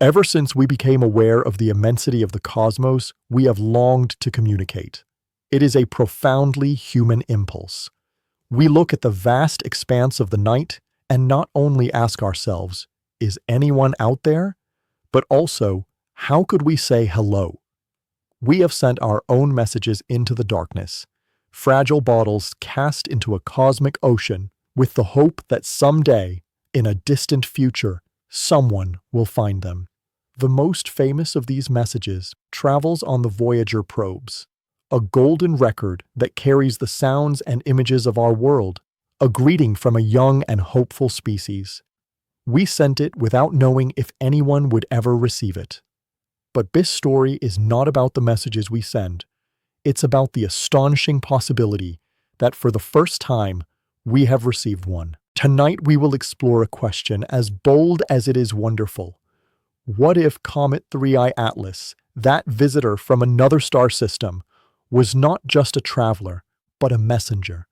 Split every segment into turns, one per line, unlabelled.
Ever since we became aware of the immensity of the cosmos, we have longed to communicate. It is a profoundly human impulse. We look at the vast expanse of the night and not only ask ourselves, is anyone out there? But also, how could we say hello? We have sent our own messages into the darkness, fragile bottles cast into a cosmic ocean with the hope that someday, in a distant future, someone will find them. The most famous of these messages travels on the Voyager probes, a golden record that carries the sounds and images of our world, a greeting from a young and hopeful species. We sent it without knowing if anyone would ever receive it. But this story is not about the messages we send. It's about the astonishing possibility that for the first time, we have received one. Tonight we will explore a question as bold as it is wonderful. What if Comet 3I Atlas, that visitor from another star system, was not just a traveler, but a messenger?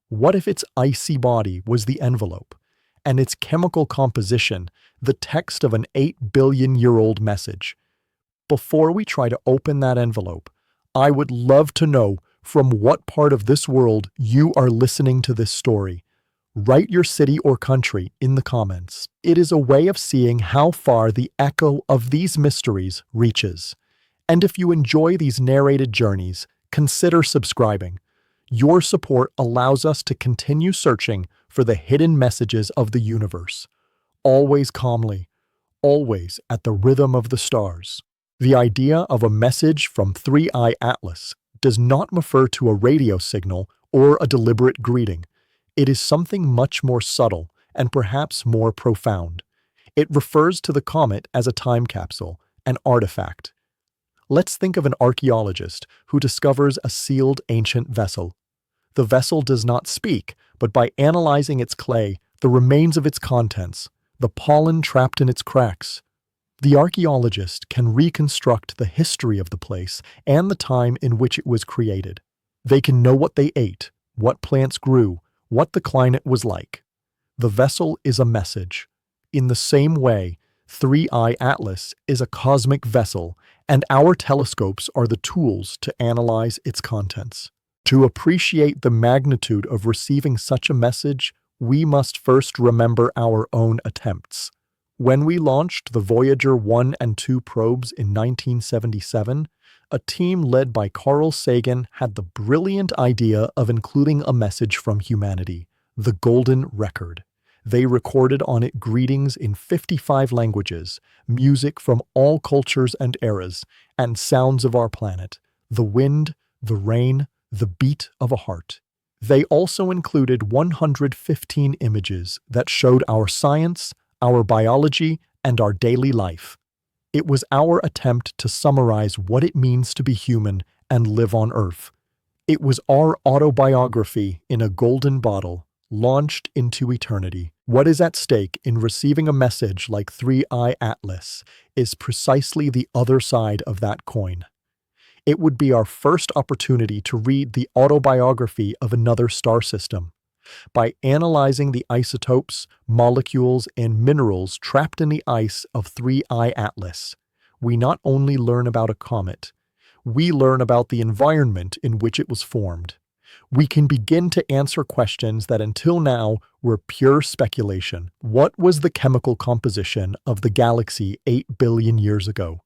What if its icy body was the envelope, and its chemical composition the text of an 8 billion-year-old message? Before we try to open that envelope, I would love to know from what part of this world you are listening to this story. Write your city or country in the comments. It is a way of seeing how far the echo of these mysteries reaches. And if you enjoy these narrated journeys, consider subscribing. Your support allows us to continue searching for the hidden messages of the universe. Always calmly, always at the rhythm of the stars. The idea of a message from 3I Atlas does not refer to a radio signal or a deliberate greeting. It is something much more subtle and perhaps more profound. It refers to the comet as a time capsule, an artifact. Let's think of an archaeologist who discovers a sealed ancient vessel. The vessel does not speak, but by analyzing its clay, the remains of its contents, the pollen trapped in its cracks, the archaeologist can reconstruct the history of the place and the time in which it was created. They can know what they ate, what plants grew, what the climate was like. The vessel is a message. In the same way, 3I Atlas is a cosmic vessel, and our telescopes are the tools to analyze its contents. To appreciate the magnitude of receiving such a message, we must first remember our own attempts. When we launched the Voyager 1 and 2 probes in 1977, a team led by Carl Sagan had the brilliant idea of including a message from humanity, the Golden Record. They recorded on it greetings in 55 languages, music from all cultures and eras, and sounds of our planet, the wind, the rain, the beat of a heart. They also included 115 images that showed our science, our biology, and our daily life. It was our attempt to summarize what it means to be human and live on Earth. It was our autobiography in a golden bottle, launched into eternity. What is at stake in receiving a message like 3I Atlas is precisely the other side of that coin. It would be our first opportunity to read the autobiography of another star system. By analyzing the isotopes, molecules, and minerals trapped in the ice of 3I Atlas, we not only learn about a comet, we learn about the environment in which it was formed. We can begin to answer questions that until now were pure speculation. What was the chemical composition of the galaxy 8 billion years ago?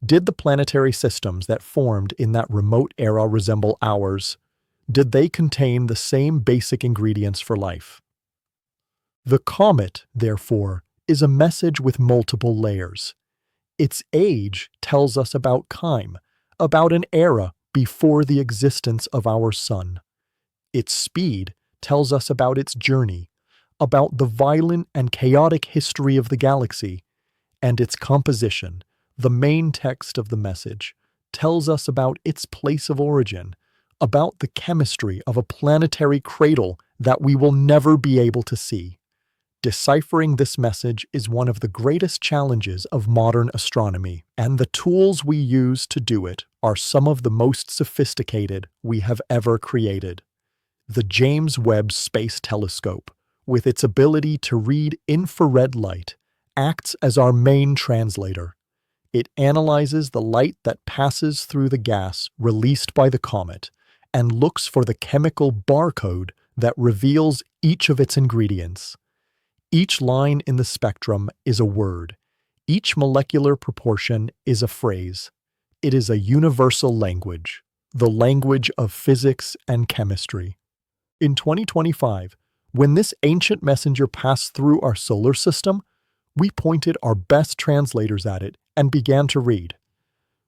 Did the planetary systems that formed in that remote era resemble ours? Did they contain the same basic ingredients for life? The comet, therefore, is a message with multiple layers. Its age tells us about time, about an era before the existence of our sun. Its speed tells us about its journey, about the violent and chaotic history of the galaxy, and its composition, the main text of the message, tells us about its place of origin, about the chemistry of a planetary cradle that we will never be able to see. Deciphering this message is one of the greatest challenges of modern astronomy, and the tools we use to do it are some of the most sophisticated we have ever created. The James Webb Space Telescope, with its ability to read infrared light, acts as our main translator. It analyzes the light that passes through the gas released by the comet and looks for the chemical barcode that reveals each of its ingredients. Each line in the spectrum is a word. Each molecular proportion is a phrase. It is a universal language, the language of physics and chemistry. In 2025, when this ancient messenger passed through our solar system, we pointed our best translators at it and began to read.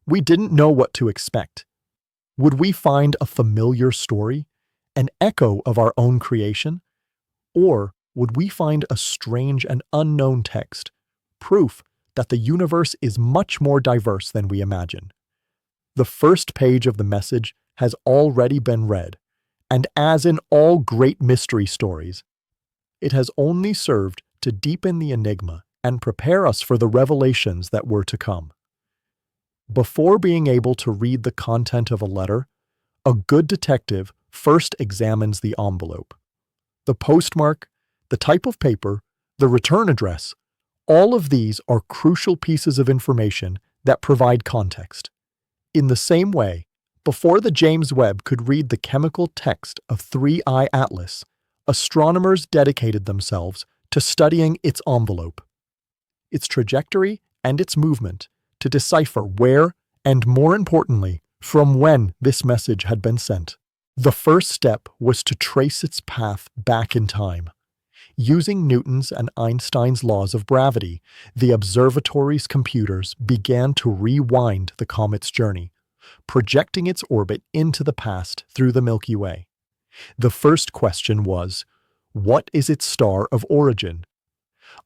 We didn't know what to expect. Would we find a familiar story, an echo of our own creation? Or would we find a strange and unknown text, proof that the universe is much more diverse than we imagine? The first page of the message has already been read, and as in all great mystery stories, it has only served to deepen the enigma and prepare us for the revelations that were to come. Before being able to read the content of a letter, a good detective first examines the envelope. The postmark, the type of paper, the return address, all of these are crucial pieces of information that provide context. In the same way, before the James Webb could read the chemical text of 3I Atlas, astronomers dedicated themselves to studying its envelope, its trajectory, and its movement to decipher where, and more importantly, from when this message had been sent. The first step was to trace its path back in time. Using Newton's and Einstein's laws of gravity, the observatory's computers began to rewind the comet's journey, projecting its orbit into the past through the Milky Way. The first question was, what is its star of origin?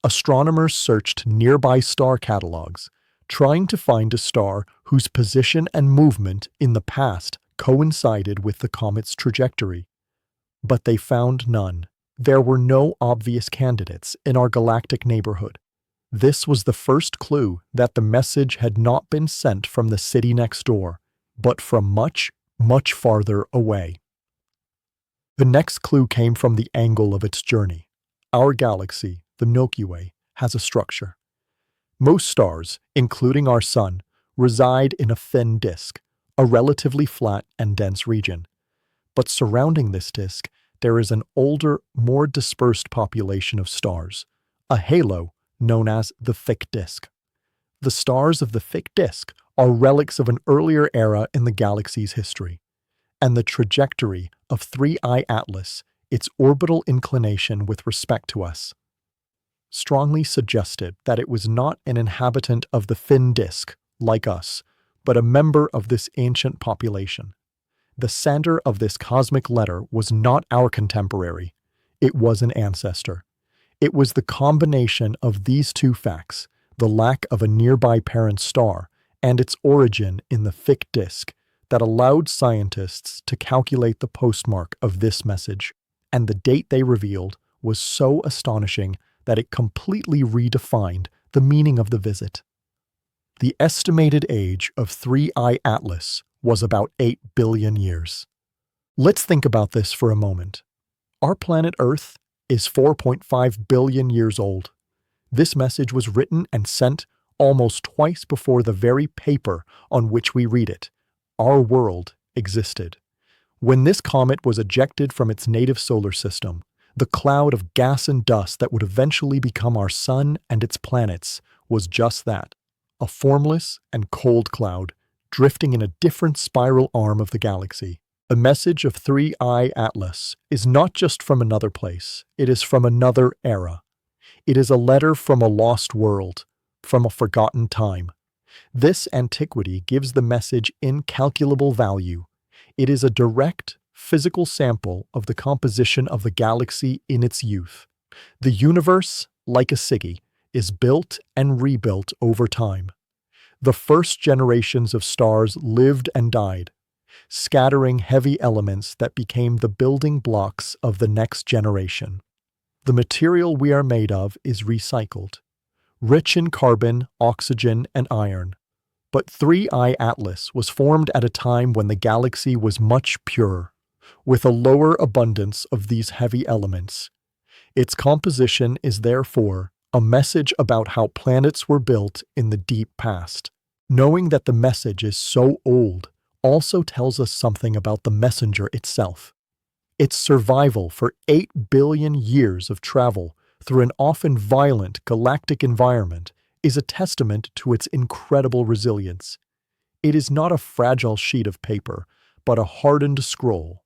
Astronomers searched nearby star catalogs, trying to find a star whose position and movement in the past coincided with the comet's trajectory. But they found none. There were no obvious candidates in our galactic neighborhood. This was the first clue that the message had not been sent from the city next door, but from much, much farther away. The next clue came from the angle of its journey. Our galaxy, the Milky Way, has a structure. Most stars, including our Sun, reside in a thin disk, a relatively flat and dense region. But surrounding this disk, there is an older, more dispersed population of stars, a halo known as the thick disk. The stars of the thick disk are relics of an earlier era in the galaxy's history, and the trajectory of 3I Atlas, its orbital inclination with respect to us, strongly suggested that it was not an inhabitant of the thin disk, like us, but a member of this ancient population. The sender of this cosmic letter was not our contemporary. It was an ancestor. It was the combination of these two facts, the lack of a nearby parent star and its origin in the thick disk, that allowed scientists to calculate the postmark of this message. And the date they revealed was so astonishing that it completely redefined the meaning of the visit. The estimated age of 3I Atlas was about 8 billion years. Let's think about this for a moment. Our planet Earth is 4.5 billion years old. This message was written and sent almost twice before the very paper on which we read it, our world, existed. When this comet was ejected from its native solar system, the cloud of gas and dust that would eventually become our Sun and its planets was just that, a formless and cold cloud drifting in a different spiral arm of the galaxy. The message of 3I Atlas is not just from another place, it is from another era. It is a letter from a lost world, from a forgotten time. This antiquity gives the message incalculable value. It is a direct, physical sample of the composition of the galaxy in its youth. The universe, like a city, is built and rebuilt over time. The first generations of stars lived and died, scattering heavy elements that became the building blocks of the next generation. The material we are made of is recycled, rich in carbon, oxygen, and iron. But 3I Atlas was formed at a time when the galaxy was much purer, with a lower abundance of these heavy elements. Its composition is therefore a message about how planets were built in the deep past. Knowing that the message is so old also tells us something about the messenger itself. Its survival for 8 billion years of travel through an often violent galactic environment is a testament to its incredible resilience. It is not a fragile sheet of paper, but a hardened scroll,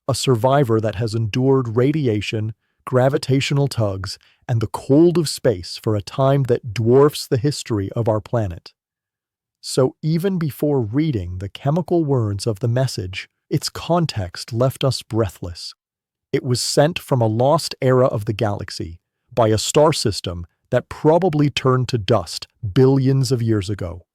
a survivor that has endured radiation, gravitational tugs, and the cold of space for a time that dwarfs the history of our planet. So even before reading the chemical words of the message, its context left us breathless. It was sent from a lost era of the galaxy, by a star system that probably turned to dust billions of years ago.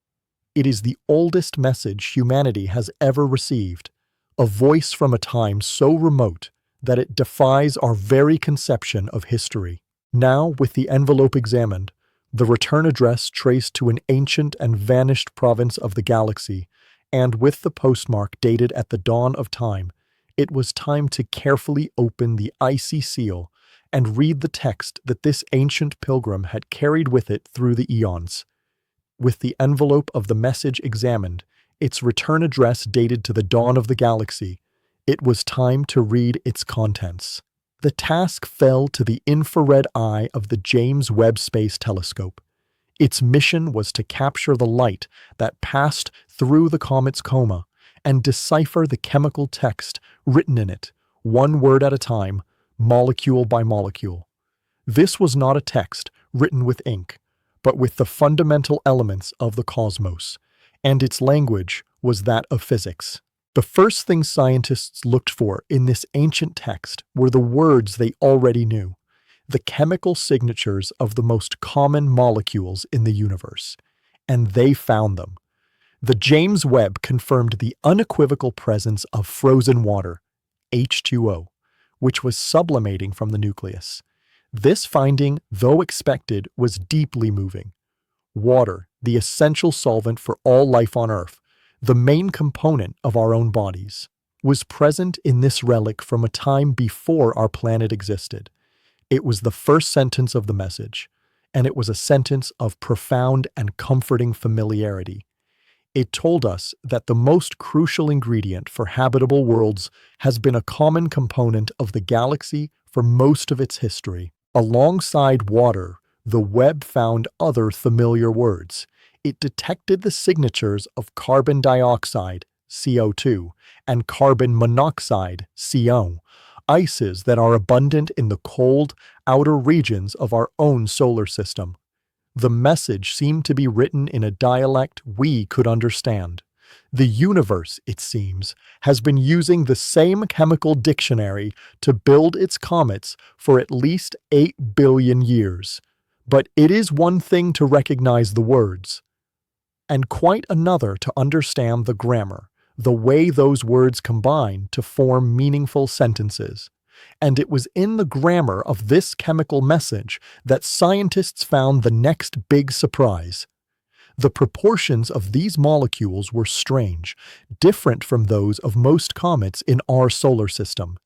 It is the oldest message humanity has ever received, a voice from a time so remote that it defies our very conception of history. Now, with the envelope examined, the return address traced to an ancient and vanished province of the galaxy, and with the postmark dated at the dawn of time, it was time to carefully open the icy seal and read the text that this ancient pilgrim had carried with it through the eons. With the envelope of the message examined, its return address dated to the dawn of the galaxy, it was time to read its contents. The task fell to the infrared eye of the James Webb Space Telescope. Its mission was to capture the light that passed through the comet's coma and decipher the chemical text written in it, one word at a time, molecule by molecule. This was not a text written with ink, but with the fundamental elements of the cosmos, and its language was that of physics. The first thing scientists looked for in this ancient text were the words they already knew, the chemical signatures of the most common molecules in the universe, and they found them. The James Webb confirmed the unequivocal presence of frozen water, H2O, which was sublimating from the nucleus. This finding, though expected, was deeply moving. Water, the essential solvent for all life on Earth, the main component of our own bodies, was present in this relic from a time before our planet existed. It was the first sentence of the message, and it was a sentence of profound and comforting familiarity. It told us that the most crucial ingredient for habitable worlds has been a common component of the galaxy for most of its history. Alongside water, the Webb found other familiar words. It detected the signatures of carbon dioxide, CO2, and carbon monoxide, CO, ices that are abundant in the cold, outer regions of our own solar system. The message seemed to be written in a dialect we could understand. The universe, it seems, has been using the same chemical dictionary to build its comets for at least 8 billion years. But it is one thing to recognize the words, and quite another to understand the grammar, the way those words combine to form meaningful sentences. And it was in the grammar of this chemical message that scientists found the next big surprise. The proportions of these molecules were strange, different from those of most comets in our solar system.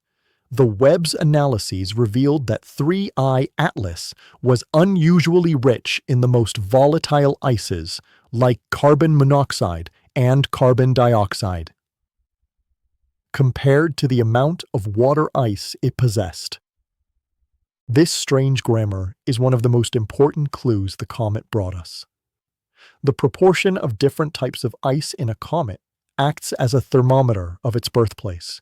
The Webb's analyses revealed that 3I Atlas was unusually rich in the most volatile ices, like carbon monoxide and carbon dioxide, compared to the amount of water ice it possessed. This strange grammar is one of the most important clues the comet brought us. The proportion of different types of ice in a comet acts as a thermometer of its birthplace.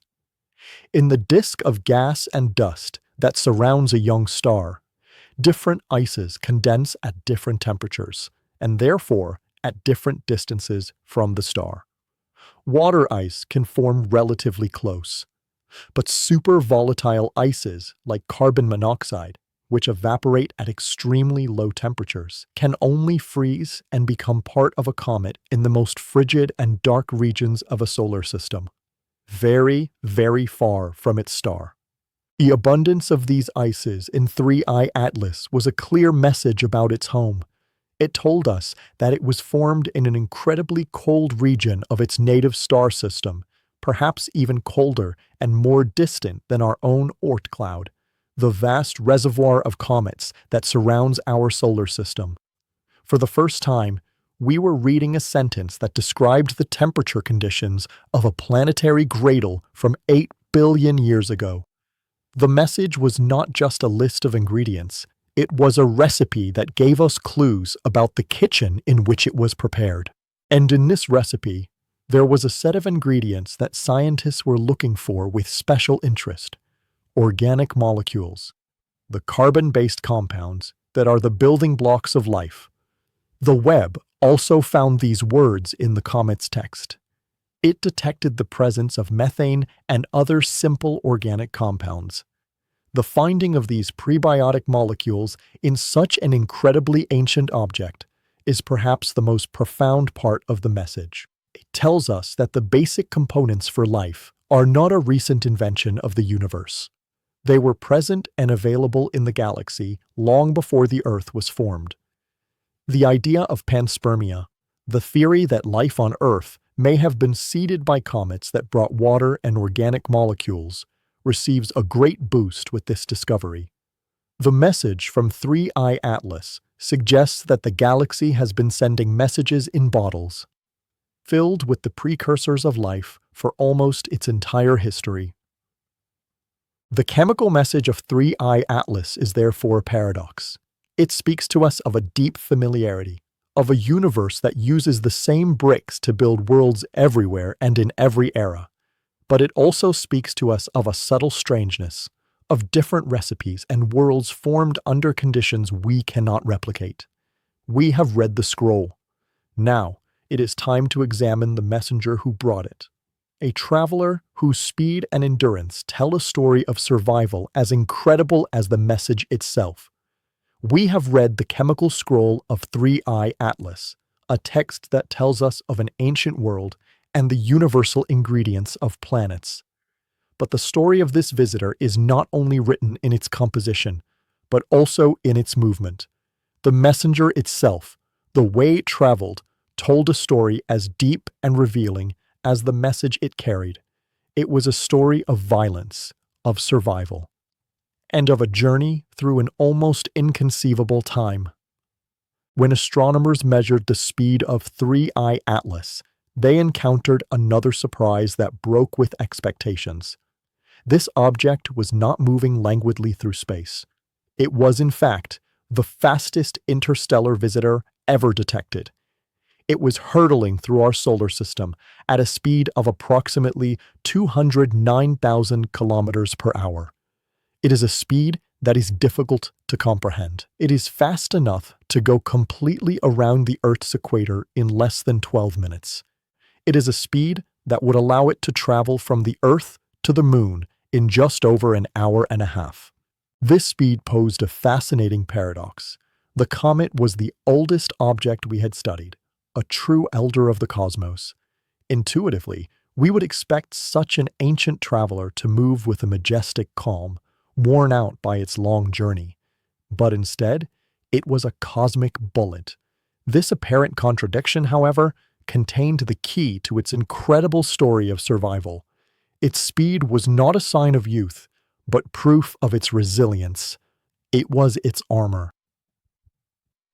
In the disk of gas and dust that surrounds a young star, different ices condense at different temperatures, and therefore at different distances from the star. Water ice can form relatively close, but super volatile ices like carbon monoxide, which evaporate at extremely low temperatures, can only freeze and become part of a comet in the most frigid and dark regions of a solar system, very, very far from its star. The abundance of these ices in 3I Atlas was a clear message about its home. It told us that it was formed in an incredibly cold region of its native star system, perhaps even colder and more distant than our own Oort cloud, the vast reservoir of comets that surrounds our solar system. For the first time, we were reading a sentence that described the temperature conditions of a planetary cradle from 8 billion years ago. The message was not just a list of ingredients, it was a recipe that gave us clues about the kitchen in which it was prepared. And in this recipe, there was a set of ingredients that scientists were looking for with special interest: organic molecules, the carbon-based compounds that are the building blocks of life. The Webb also found these words in the comet's text. It detected the presence of methane and other simple organic compounds. The finding of these prebiotic molecules in such an incredibly ancient object is perhaps the most profound part of the message. It tells us that the basic components for life are not a recent invention of the universe. They were present and available in the galaxy long before the Earth was formed. The idea of panspermia, the theory that life on Earth may have been seeded by comets that brought water and organic molecules, receives a great boost with this discovery. The message from 3I Atlas suggests that the galaxy has been sending messages in bottles, filled with the precursors of life for almost its entire history. The chemical message of 3I Atlas is therefore a paradox. It speaks to us of a deep familiarity, of a universe that uses the same bricks to build worlds everywhere and in every era. But it also speaks to us of a subtle strangeness, of different recipes and worlds formed under conditions we cannot replicate. We have read the scroll. Now, it is time to examine the messenger who brought it. A traveler whose speed and endurance tell a story of survival as incredible as the message itself. We have read the chemical scroll of 3I Atlas, a text that tells us of an ancient world and the universal ingredients of planets. But the story of this visitor is not only written in its composition, but also in its movement. The messenger itself, the way it traveled, told a story as deep and revealing as the message it carried. It was a story of violence, of survival, and of a journey through an almost inconceivable time. When astronomers measured the speed of 3I Atlas, they encountered another surprise that broke with expectations. This object was not moving languidly through space. It was, in fact, the fastest interstellar visitor ever detected. It was hurtling through our solar system at a speed of approximately 209,000 kilometers per hour. It is a speed that is difficult to comprehend. It is fast enough to go completely around the Earth's equator in less than 12 minutes. It is a speed that would allow it to travel from the Earth to the Moon in just over an hour and a half. This speed posed a fascinating paradox. The comet was the oldest object we had studied, a true elder of the cosmos. Intuitively, we would expect such an ancient traveler to move with a majestic calm, worn out by its long journey. But instead, it was a cosmic bullet. This apparent contradiction, however, contained the key to its incredible story of survival. Its speed was not a sign of youth, but proof of its resilience. It was its armor.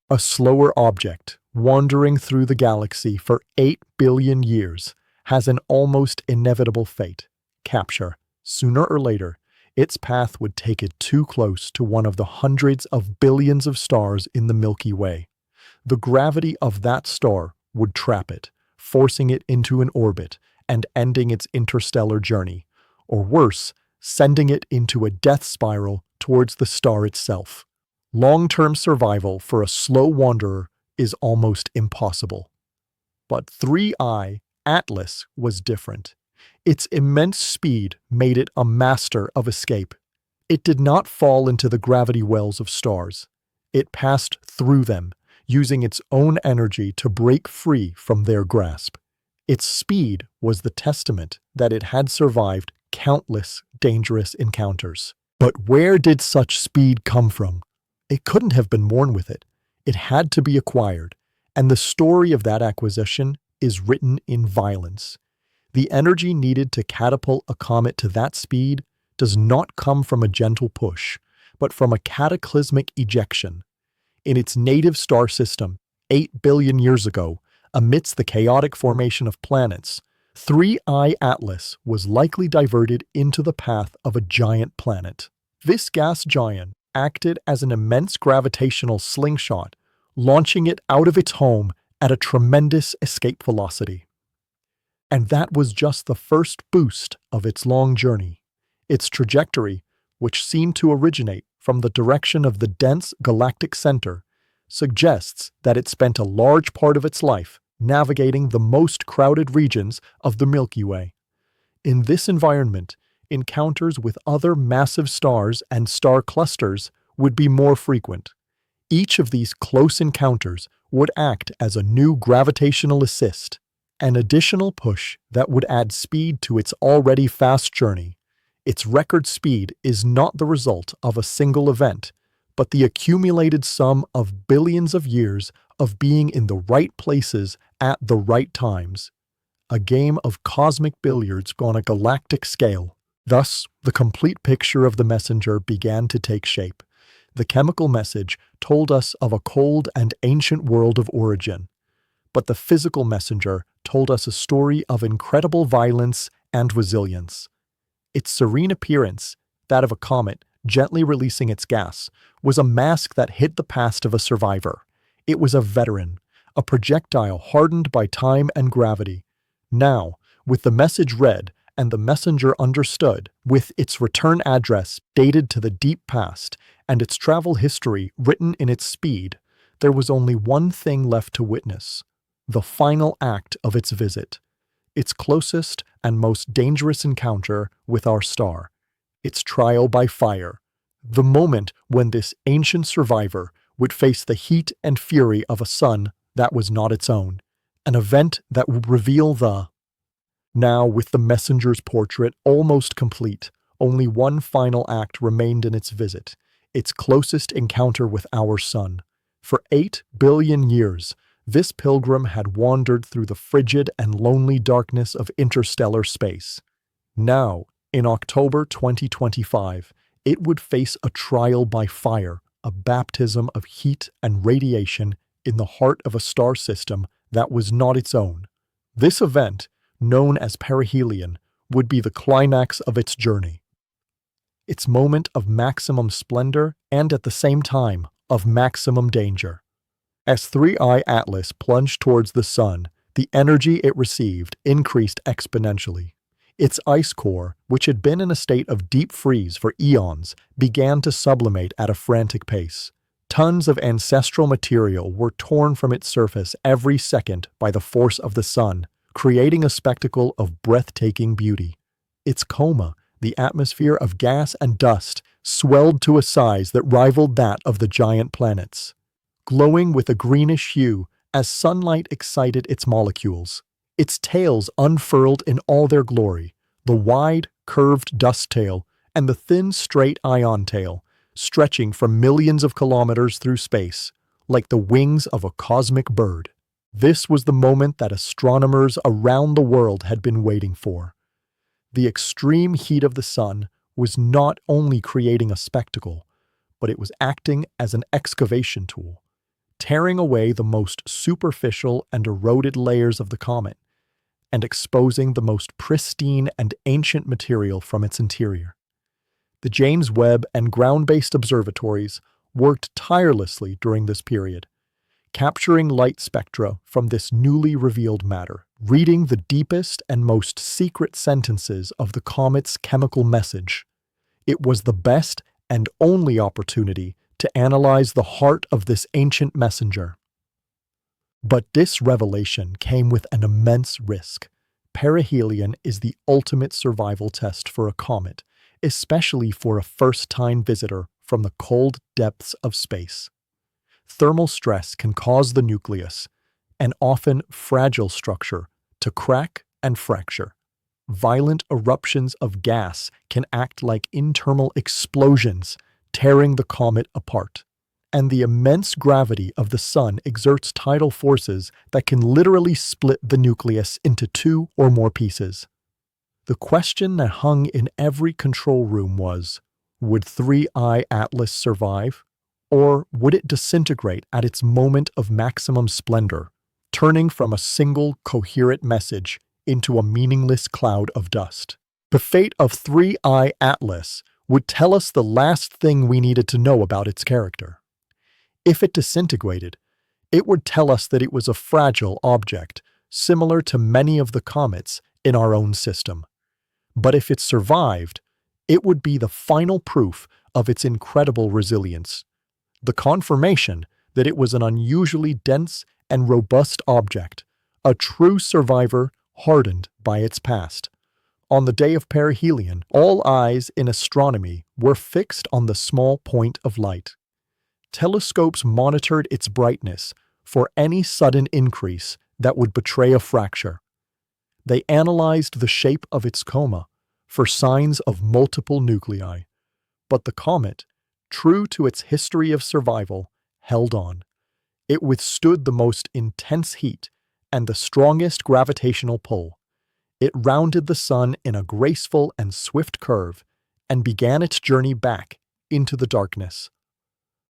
A slower object, wandering through the galaxy for 8 billion years, has an almost inevitable fate: capture. Sooner or later, its path would take it too close to one of the hundreds of billions of stars in the Milky Way. The gravity of that star would trap it, forcing it into an orbit and ending its interstellar journey, or worse, sending it into a death spiral towards the star itself. Long-term survival for a slow wanderer is almost impossible. But 3I Atlas was different. Its immense speed made it a master of escape. It did not fall into the gravity wells of stars. It passed through them, using its own energy to break free from their grasp. Its speed was the testament that it had survived countless dangerous encounters. But where did such speed come from? It couldn't have been born with it. It had to be acquired, and the story of that acquisition is written in violence. The energy needed to catapult a comet to that speed does not come from a gentle push, but from a cataclysmic ejection. In its native star system, 8 billion years ago, amidst the chaotic formation of planets, 3I Atlas was likely diverted into the path of a giant planet. This gas giant acted as an immense gravitational slingshot, launching it out of its home at a tremendous escape velocity. And that was just the first boost of its long journey. Its trajectory, which seemed to originate from the direction of the dense galactic center, suggests that it spent a large part of its life navigating the most crowded regions of the Milky Way. In this environment, encounters with other massive stars and star clusters would be more frequent. Each of these close encounters would act as a new gravitational assist, an additional push that would add speed to its already fast journey. Its record speed is not the result of a single event, but the accumulated sum of billions of years of being in the right places at the right times. A game of cosmic billiards on a galactic scale. Thus, the complete picture of the messenger began to take shape. The chemical message told us of a cold and ancient world of origin, but the physical messenger told us a story of incredible violence and resilience. Its serene appearance, that of a comet gently releasing its gas, was a mask that hid the past of a survivor. It was a veteran, a projectile hardened by time and gravity. Now, with the message read and the messenger understood, with its return address dated to the deep past and its travel history written in its speed, there was only one thing left to witness: the final act of its visit, its closest and most dangerous encounter with our star, its trial by fire, the moment when this ancient survivor would face the heat and fury of a sun that was not its own, an event that would reveal the... Now, with the messenger's portrait almost complete, only one final act remained in its visit, its closest encounter with our sun. For 8 billion years, this pilgrim had wandered through the frigid and lonely darkness of interstellar space. Now, in October 2025, it would face a trial by fire, a baptism of heat and radiation in the heart of a star system that was not its own. This event, known as perihelion, would be the climax of its journey. Its moment of maximum splendor and at the same time of maximum danger. As 3I Atlas plunged towards the sun, the energy it received increased exponentially. Its ice core, which had been in a state of deep freeze for eons, began to sublimate at a frantic pace. Tons of ancestral material were torn from its surface every second by the force of the sun, creating a spectacle of breathtaking beauty. Its coma, the atmosphere of gas and dust, swelled to a size that rivaled that of the giant planets, glowing with a greenish hue as sunlight excited its molecules. Its tails unfurled in all their glory, the wide, curved dust tail and the thin, straight ion tail, stretching for millions of kilometers through space, like the wings of a cosmic bird. This was the moment that astronomers around the world had been waiting for. The extreme heat of the sun was not only creating a spectacle, but it was acting as an excavation tool, tearing away the most superficial and eroded layers of the comet, and exposing the most pristine and ancient material from its interior. The James Webb and ground-based observatories worked tirelessly during this period, capturing light spectra from this newly revealed matter, reading the deepest and most secret sentences of the comet's chemical message. It was the best and only opportunity to analyze the heart of this ancient messenger. But this revelation came with an immense risk. Perihelion is the ultimate survival test for a comet, especially for a first-time visitor from the cold depths of space. Thermal stress can cause the nucleus, an often fragile structure, to crack and fracture. Violent eruptions of gas can act like internal explosions, tearing the comet apart. And the immense gravity of the sun exerts tidal forces that can literally split the nucleus into 2 or more pieces. The question that hung in every control room was, Would 3I Atlas survive? Or would it disintegrate at its moment of maximum splendor, turning from a single coherent message into a meaningless cloud of dust? The fate of 3I Atlas would tell us the last thing we needed to know about its character. If it disintegrated, it would tell us that it was a fragile object, similar to many of the comets in our own system. But if it survived, it would be the final proof of its incredible resilience, the confirmation that it was an unusually dense and robust object, a true survivor hardened by its past. On the day of perihelion, all eyes in astronomy were fixed on the small point of light. Telescopes monitored its brightness for any sudden increase that would betray a fracture. They analyzed the shape of its coma for signs of multiple nuclei. But the comet, true to its history of survival, held on. It withstood the most intense heat and the strongest gravitational pull. It rounded the sun in a graceful and swift curve and began its journey back into the darkness.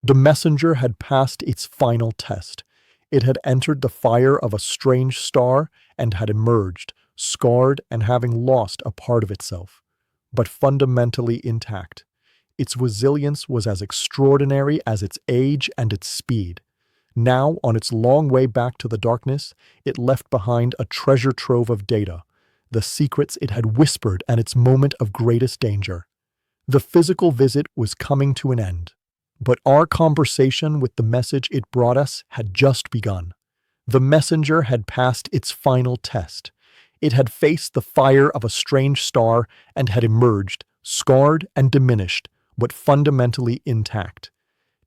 The messenger had passed its final test. It had entered the fire of a strange star and had emerged, scarred and having lost a part of itself, but fundamentally intact. Its resilience was as extraordinary as its age and its speed. Now, on its long way back to the darkness, it left behind a treasure trove of data, the secrets it had whispered at its moment of greatest danger. The physical visit was coming to an end. But our conversation with the message it brought us had just begun. The messenger had passed its final test. It had faced the fire of a strange star and had emerged, scarred and diminished, but fundamentally intact.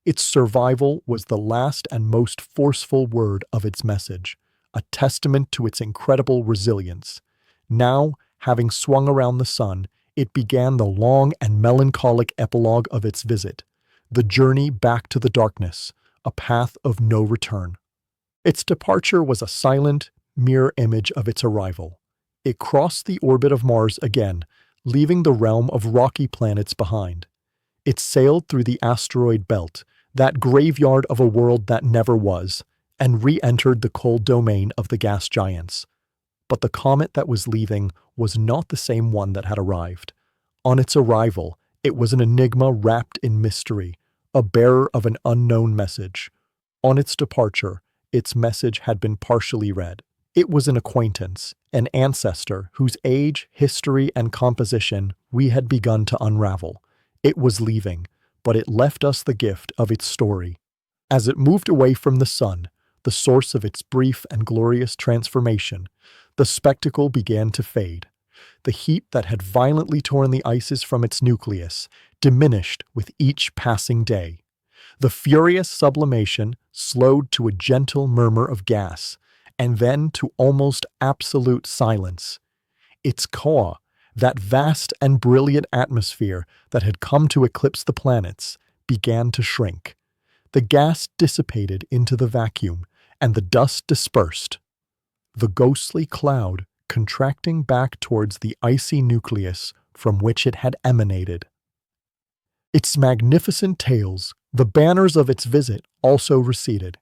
Its survival was the last and most forceful word of its message, a testament to its incredible resilience. Now, having swung around the sun, it began the long and melancholic epilogue of its visit, the journey back to the darkness, a path of no return. Its departure was a silent, mirror image of its arrival. It crossed the orbit of Mars again, leaving the realm of rocky planets behind. It sailed through the asteroid belt, that graveyard of a world that never was, and re-entered the cold domain of the gas giants. But the comet that was leaving was not the same one that had arrived. On its arrival, it was an enigma wrapped in mystery, a bearer of an unknown message. On its departure, its message had been partially read. It was an acquaintance, an ancestor whose age, history, and composition we had begun to unravel. It was leaving, but it left us the gift of its story. As it moved away from the sun, the source of its brief and glorious transformation, the spectacle began to fade. The heat that had violently torn the ices from its nucleus diminished with each passing day. The furious sublimation slowed to a gentle murmur of gas, and then to almost absolute silence. Its core, that vast and brilliant atmosphere that had come to eclipse the planets, began to shrink. The gas dissipated into the vacuum, and the dust dispersed. The ghostly cloud contracting back towards the icy nucleus from which it had emanated. Its magnificent tails, the banners of its visit, also receded.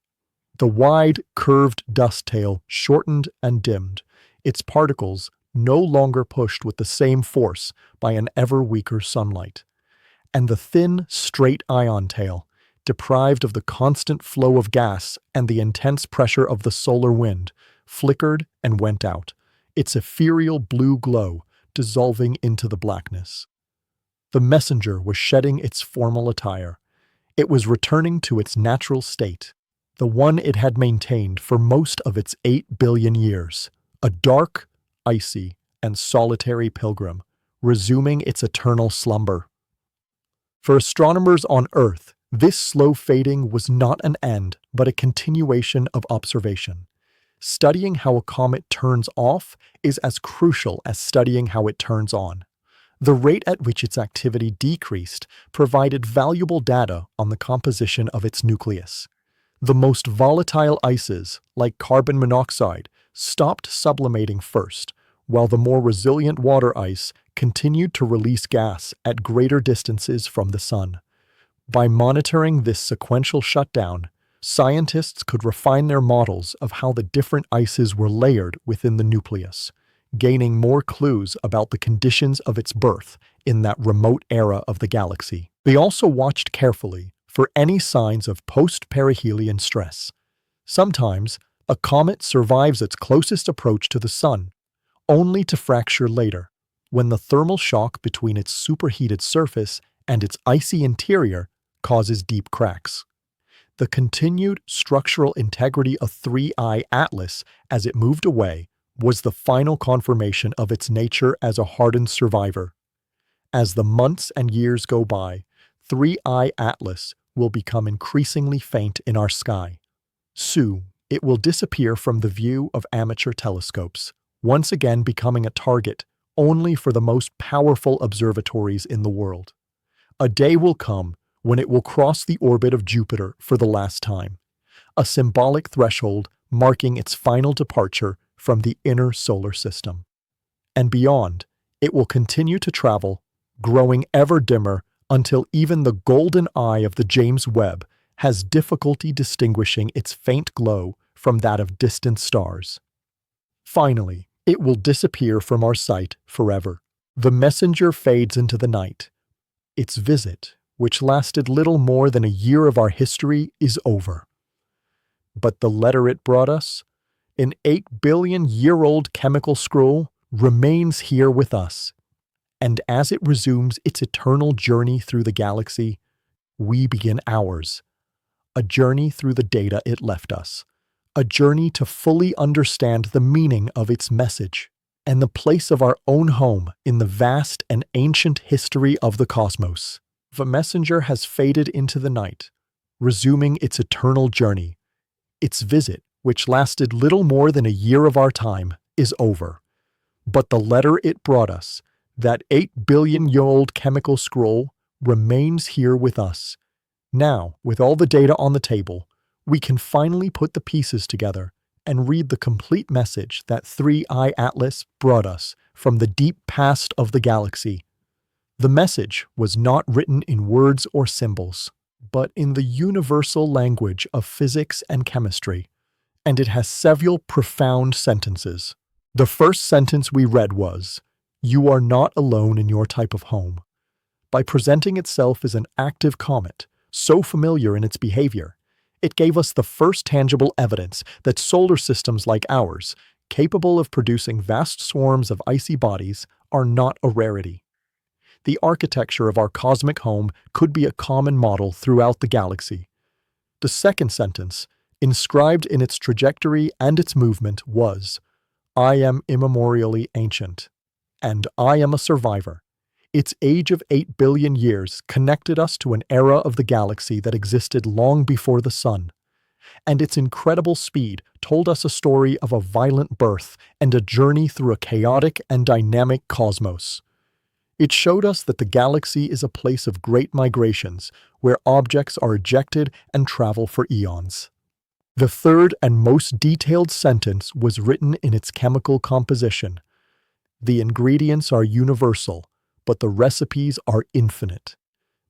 The wide, curved dust tail shortened and dimmed, its particles no longer pushed with the same force by an ever weaker sunlight. And the thin, straight ion tail, deprived of the constant flow of gas and the intense pressure of the solar wind, flickered and went out, its ethereal blue glow dissolving into the blackness. The messenger was shedding its formal attire. It was returning to its natural state, the one it had maintained for most of its 8 billion years, a dark, icy, and solitary pilgrim, resuming its eternal slumber. For astronomers on Earth, this slow fading was not an end, but a continuation of observation. Studying how a comet turns off is as crucial as studying how it turns on. The rate at which its activity decreased provided valuable data on the composition of its nucleus. The most volatile ices, like carbon monoxide, stopped sublimating first, while the more resilient water ice continued to release gas at greater distances from the sun. By monitoring this sequential shutdown, scientists could refine their models of how the different ices were layered within the nucleus, gaining more clues about the conditions of its birth in that remote era of the galaxy. They also watched carefully for any signs of post-perihelion stress. Sometimes, a comet survives its closest approach to the sun, only to fracture later, when the thermal shock between its superheated surface and its icy interior causes deep cracks. The continued structural integrity of 3I Atlas as it moved away was the final confirmation of its nature as a hardened survivor. As the months and years go by, 3I Atlas will become increasingly faint in our sky. Soon, it will disappear from the view of amateur telescopes, once again becoming a target only for the most powerful observatories in the world. A day will come when it will cross the orbit of Jupiter for the last time, a symbolic threshold marking its final departure from the inner solar system. And beyond, it will continue to travel, growing ever dimmer until even the golden eye of the James Webb has difficulty distinguishing its faint glow from that of distant stars. Finally, it will disappear from our sight forever. The messenger fades into the night. Its visit, which lasted little more than a year of our history, is over. But the letter it brought us, an 8-billion-year-old chemical scroll, remains here with us. And as it resumes its eternal journey through the galaxy, we begin ours. A journey through the data it left us. A journey to fully understand the meaning of its message and the place of our own home in the vast and ancient history of the cosmos. The messenger has faded into the night, resuming its eternal journey. Its visit, which lasted little more than a year of our time, is over. But the letter it brought us, that 8-billion-year-old chemical scroll, remains here with us. Now, with all the data on the table, we can finally put the pieces together and read the complete message that 3I Atlas brought us from the deep past of the galaxy. The message was not written in words or symbols, but in the universal language of physics and chemistry, and it has several profound sentences. The first sentence we read was, "You are not alone in your type of home." By presenting itself as an active comet, so familiar in its behavior, it gave us the first tangible evidence that solar systems like ours, capable of producing vast swarms of icy bodies, are not a rarity. The architecture of our cosmic home could be a common model throughout the galaxy. The second sentence, inscribed in its trajectory and its movement, was, "I am immemorially ancient, and I am a survivor." Its age of 8 billion years connected us to an era of the galaxy that existed long before the sun, and its incredible speed told us a story of a violent birth and a journey through a chaotic and dynamic cosmos. It showed us that the galaxy is a place of great migrations, where objects are ejected and travel for eons. The third and most detailed sentence was written in its chemical composition. The ingredients are universal, but the recipes are infinite.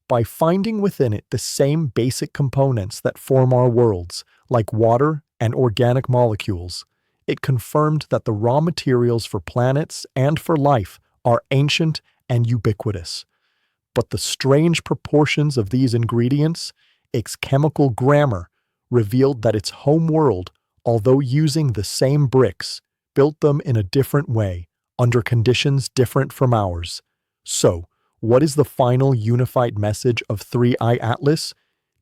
By finding within it the same basic components that form our worlds, like water and organic molecules, it confirmed that the raw materials for planets and for life are ancient and ubiquitous. But the strange proportions of these ingredients, its chemical grammar, revealed that its home world, although using the same bricks, built them in a different way, under conditions different from ours. So, what is the final unified message of 3I Atlas?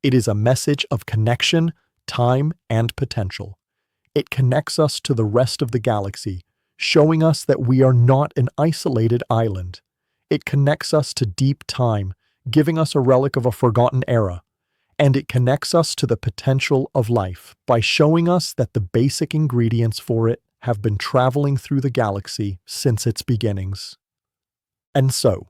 It is a message of connection, time, and potential. It connects us to the rest of the galaxy, showing us that we are not an isolated island. It connects us to deep time, giving us a relic of a forgotten era. And it connects us to the potential of life by showing us that the basic ingredients for it have been traveling through the galaxy since its beginnings. And so,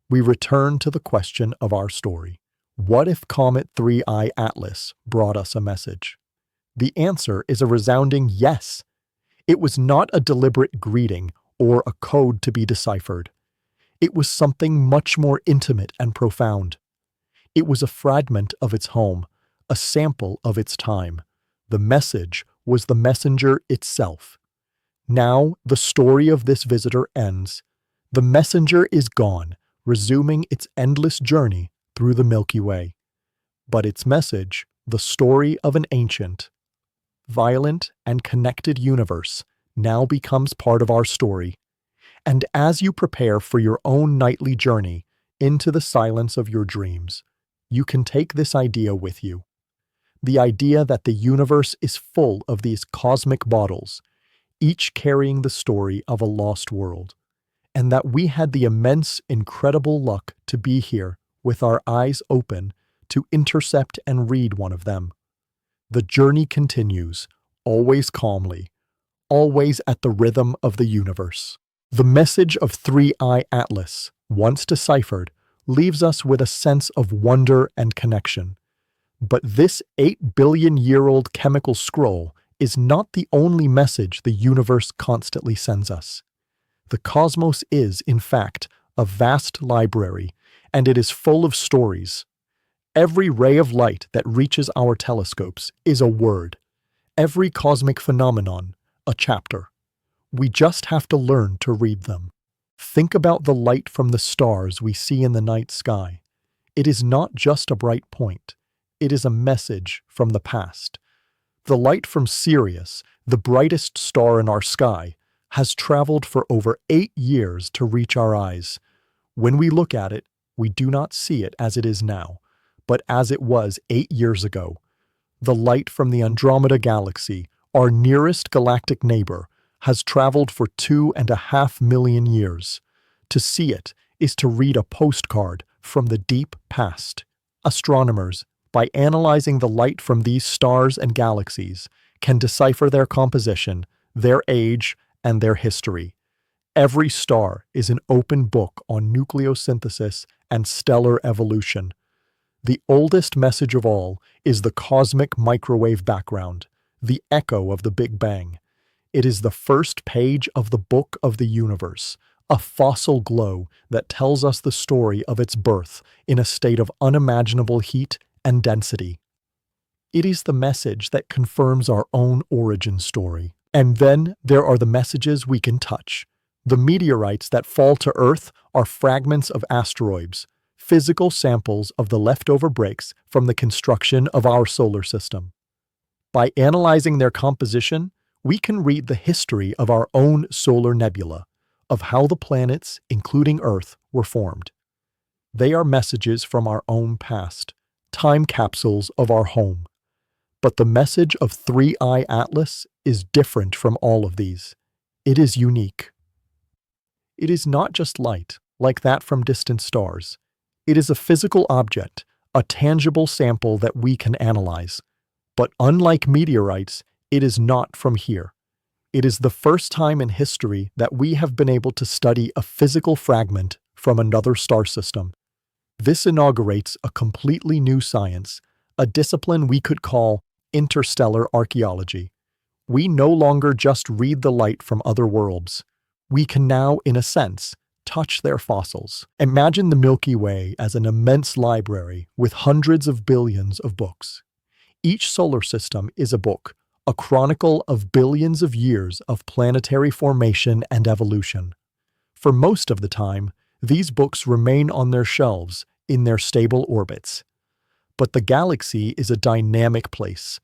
we return to the question of our story. What if Comet 3I Atlas brought us a message? The answer is a resounding yes. It was not a deliberate greeting or a code to be deciphered. It was something much more intimate and profound. It was a fragment of its home, a sample of its time. The message was the messenger itself. Now the story of this visitor ends. The messenger is gone, resuming its endless journey through the Milky Way. But its message, the story of an ancient, violent, and connected universe, now becomes part of our story. And as you prepare for your own nightly journey into the silence of your dreams, you can take this idea with you. The idea that the universe is full of these cosmic bottles, each carrying the story of a lost world, and that we had the immense, incredible luck to be here with our eyes open to intercept and read one of them. The journey continues, always calmly, always at the rhythm of the universe. The message of 3I Atlas, once deciphered, leaves us with a sense of wonder and connection. But this 8 billion-year-old chemical scroll is not the only message the universe constantly sends us. The cosmos is, in fact, a vast library, and it is full of stories. Every ray of light that reaches our telescopes is a word. Every cosmic phenomenon, a chapter. We just have to learn to read them. Think about the light from the stars we see in the night sky. It is not just a bright point. It is a message from the past. The light from Sirius, the brightest star in our sky, has traveled for over 8 years to reach our eyes. When we look at it, we do not see it as it is now, but as it was 8 years ago. The light from the Andromeda Galaxy, our nearest galactic neighbor, has traveled for 2.5 million years. To see it is to read a postcard from the deep past. Astronomers, by analyzing the light from these stars and galaxies, can decipher their composition, their age, and their history. Every star is an open book on nucleosynthesis and stellar evolution. The oldest message of all is the cosmic microwave background, the echo of the Big Bang. It is the first page of the book of the universe, a fossil glow that tells us the story of its birth in a state of unimaginable heat and density. It is the message that confirms our own origin story. And then there are the messages we can touch. The meteorites that fall to Earth are fragments of asteroids, physical samples of the leftover breaks from the construction of our solar system. By analyzing their composition, we can read the history of our own solar nebula, of how the planets, including Earth, were formed. They are messages from our own past, time capsules of our home. But the message of 3I Atlas is different from all of these. It is unique. It is not just light, like that from distant stars. It is a physical object, a tangible sample that we can analyze. But unlike meteorites, it is not from here. It is the first time in history that we have been able to study a physical fragment from another star system. This inaugurates a completely new science, a discipline we could call interstellar archeology. We no longer just read the light from other worlds. We can now, in a sense, touch their fossils. Imagine the Milky Way as an immense library with hundreds of billions of books. Each solar system is a book, a chronicle of billions of years of planetary formation and evolution. For most of the time, these books remain on their shelves in their stable orbits. But the galaxy is a dynamic place.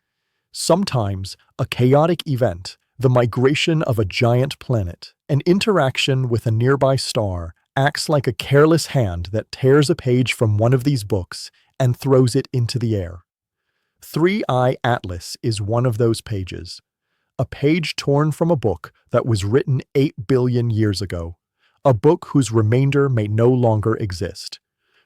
Sometimes, a chaotic event, the migration of a giant planet, an interaction with a nearby star, acts like a careless hand that tears a page from one of these books and throws it into the air. 3I Atlas is one of those pages. A page torn from a book that was written 8 billion years ago. A book whose remainder may no longer exist.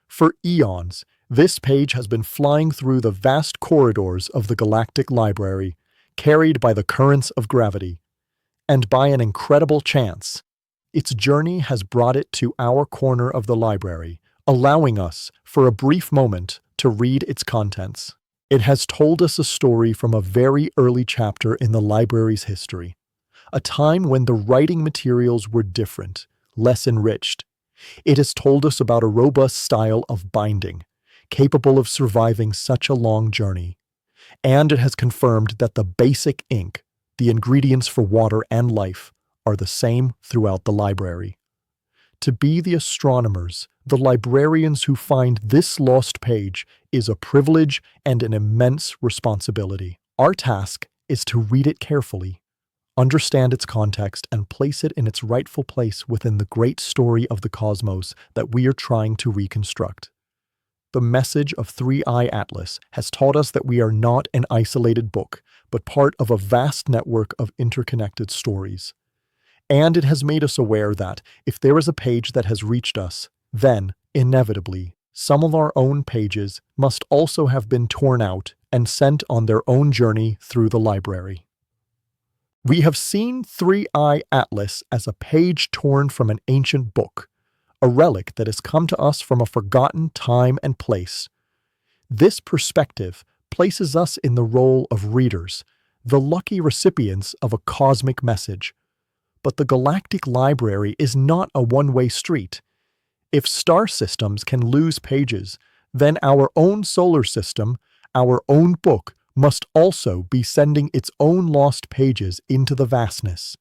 For eons, this page has been flying through the vast corridors of the galactic library, carried by the currents of gravity. And by an incredible chance, its journey has brought it to our corner of the library, allowing us, for a brief moment, to read its contents. It has told us a story from a very early chapter in the library's history. a time when the writing materials were different, less enriched. It has told us about a robust style of binding, capable of surviving such a long journey. And it has confirmed that the basic ink, the ingredients for water and life, are the same throughout the library. To be the astronomers, the librarians who find this lost page is a privilege and an immense responsibility. Our task is to read it carefully, understand its context, and place it in its rightful place within the great story of the cosmos that we are trying to reconstruct. The message of 3i Atlas has taught us that we are not an isolated book, but part of a vast network of interconnected stories. And it has made us aware that, if there is a page that has reached us, then, inevitably, some of our own pages must also have been torn out and sent on their own journey through the library. We have seen 3i Atlas as a page torn from an ancient book, a relic that has come to us from a forgotten time and place. This perspective places us in the role of readers, the lucky recipients of a cosmic message. But the galactic library is not a one-way street. If star systems can lose pages, then our own solar system, our own book, must also be sending its own lost pages into the vastness.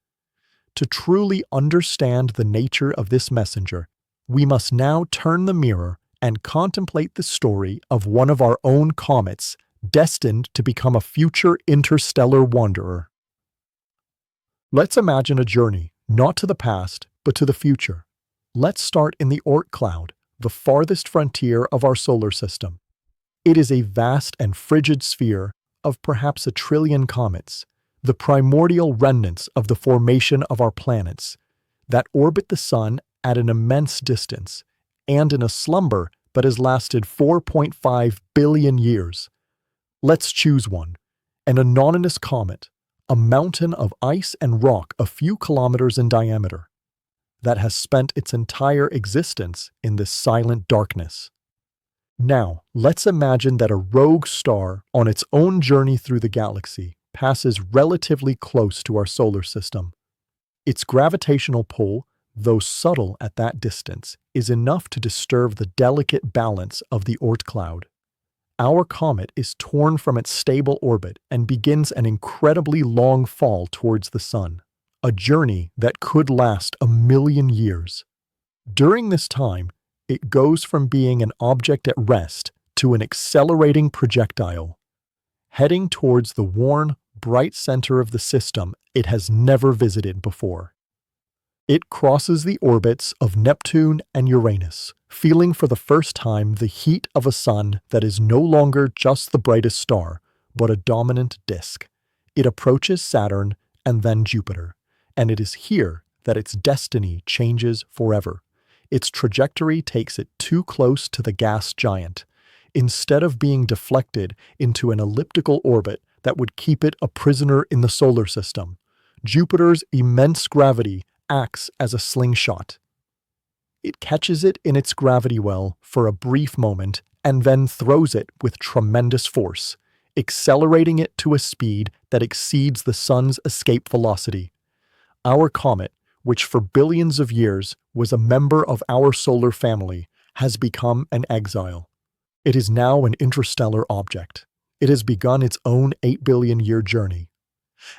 To truly understand the nature of this messenger, we must now turn the mirror and contemplate the story of one of our own comets, destined to become a future interstellar wanderer. Let's imagine a journey, not to the past, but to the future. Let's start in the Oort cloud, the farthest frontier of our solar system. It is a vast and frigid sphere of perhaps 1 trillion comets, the primordial remnants of the formation of our planets, that orbit the Sun at an immense distance, and in a slumber that has lasted 4.5 billion years. Let's choose one, an anonymous comet, a mountain of ice and rock a few kilometers in diameter, that has spent its entire existence in this silent darkness. Now, let's imagine that a rogue star on its own journey through the galaxy passes relatively close to our solar system. Its gravitational pull, though subtle at that distance, is enough to disturb the delicate balance of the Oort cloud. Our comet is torn from its stable orbit and begins an incredibly long fall towards the Sun, a journey that could last 1 million years. During this time, it goes from being an object at rest to an accelerating projectile, heading towards the worn, bright center of the system it has never visited before. It crosses the orbits of Neptune and Uranus, feeling for the first time the heat of a sun that is no longer just the brightest star, but a dominant disk. It approaches Saturn and then Jupiter, and it is here that its destiny changes forever. Its trajectory takes it too close to the gas giant. Instead of being deflected into an elliptical orbit that would keep it a prisoner in the solar system, Jupiter's immense gravity acts as a slingshot. It catches it in its gravity well for a brief moment and then throws it with tremendous force, accelerating it to a speed that exceeds the Sun's escape velocity. Our comet, which for billions of years was a member of our solar family, has become an exile. It is now an interstellar object. It has begun its own 8 billion year journey.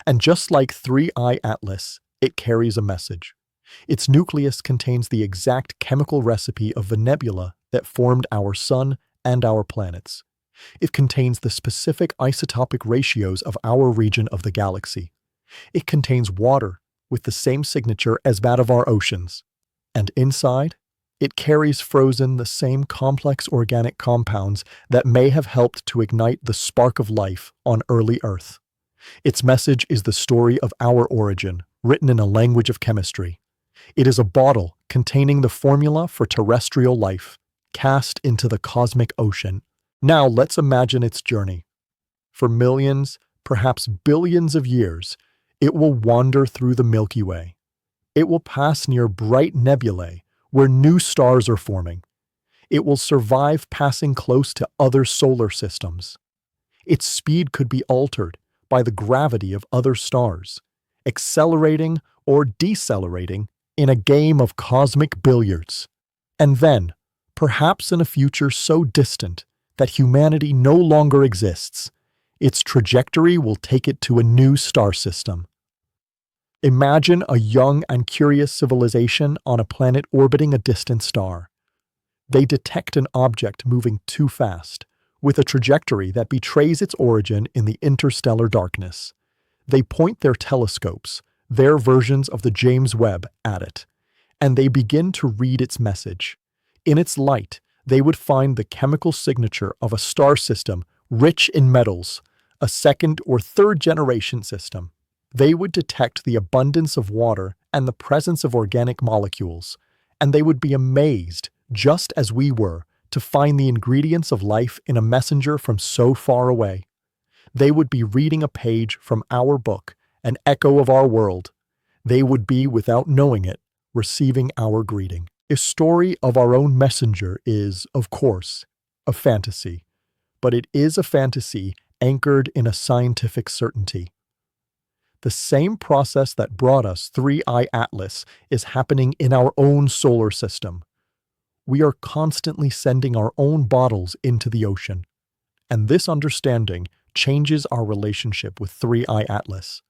And just like 3i Atlas, it carries a message. Its nucleus contains the exact chemical recipe of the nebula that formed our Sun and our planets. It contains the specific isotopic ratios of our region of the galaxy. It contains water with the same signature as that of our oceans. And inside, it carries frozen the same complex organic compounds that may have helped to ignite the spark of life on early Earth. Its message is the story of our origin, written in a language of chemistry. It is a bottle containing the formula for terrestrial life, cast into the cosmic ocean. Now let's imagine its journey. For millions, perhaps billions of years, it will wander through the Milky Way. It will pass near bright nebulae where new stars are forming. It will survive passing close to other solar systems. Its speed could be altered by the gravity of other stars, accelerating or decelerating in a game of cosmic billiards. And then, perhaps in a future so distant that humanity no longer exists, its trajectory will take it to a new star system. Imagine a young and curious civilization on a planet orbiting a distant star. They detect an object moving too fast, with a trajectory that betrays its origin in the interstellar darkness. They point their telescopes, their versions of the James Webb, at it, and they begin to read its message. In its light, they would find the chemical signature of a star system rich in metals, a second or third generation system. They would detect the abundance of water and the presence of organic molecules, and they would be amazed, just as we were, to find the ingredients of life in a messenger from so far away. They would be reading a page from our book, an echo of our world. They would be, without knowing it, receiving our greeting. A story of our own messenger is, of course, a fantasy, but it is a fantasy anchored in a scientific certainty. The same process that brought us 3I Atlas is happening in our own solar system. We are constantly sending our own bottles into the ocean, and this understanding changes our relationship with 3I Atlas.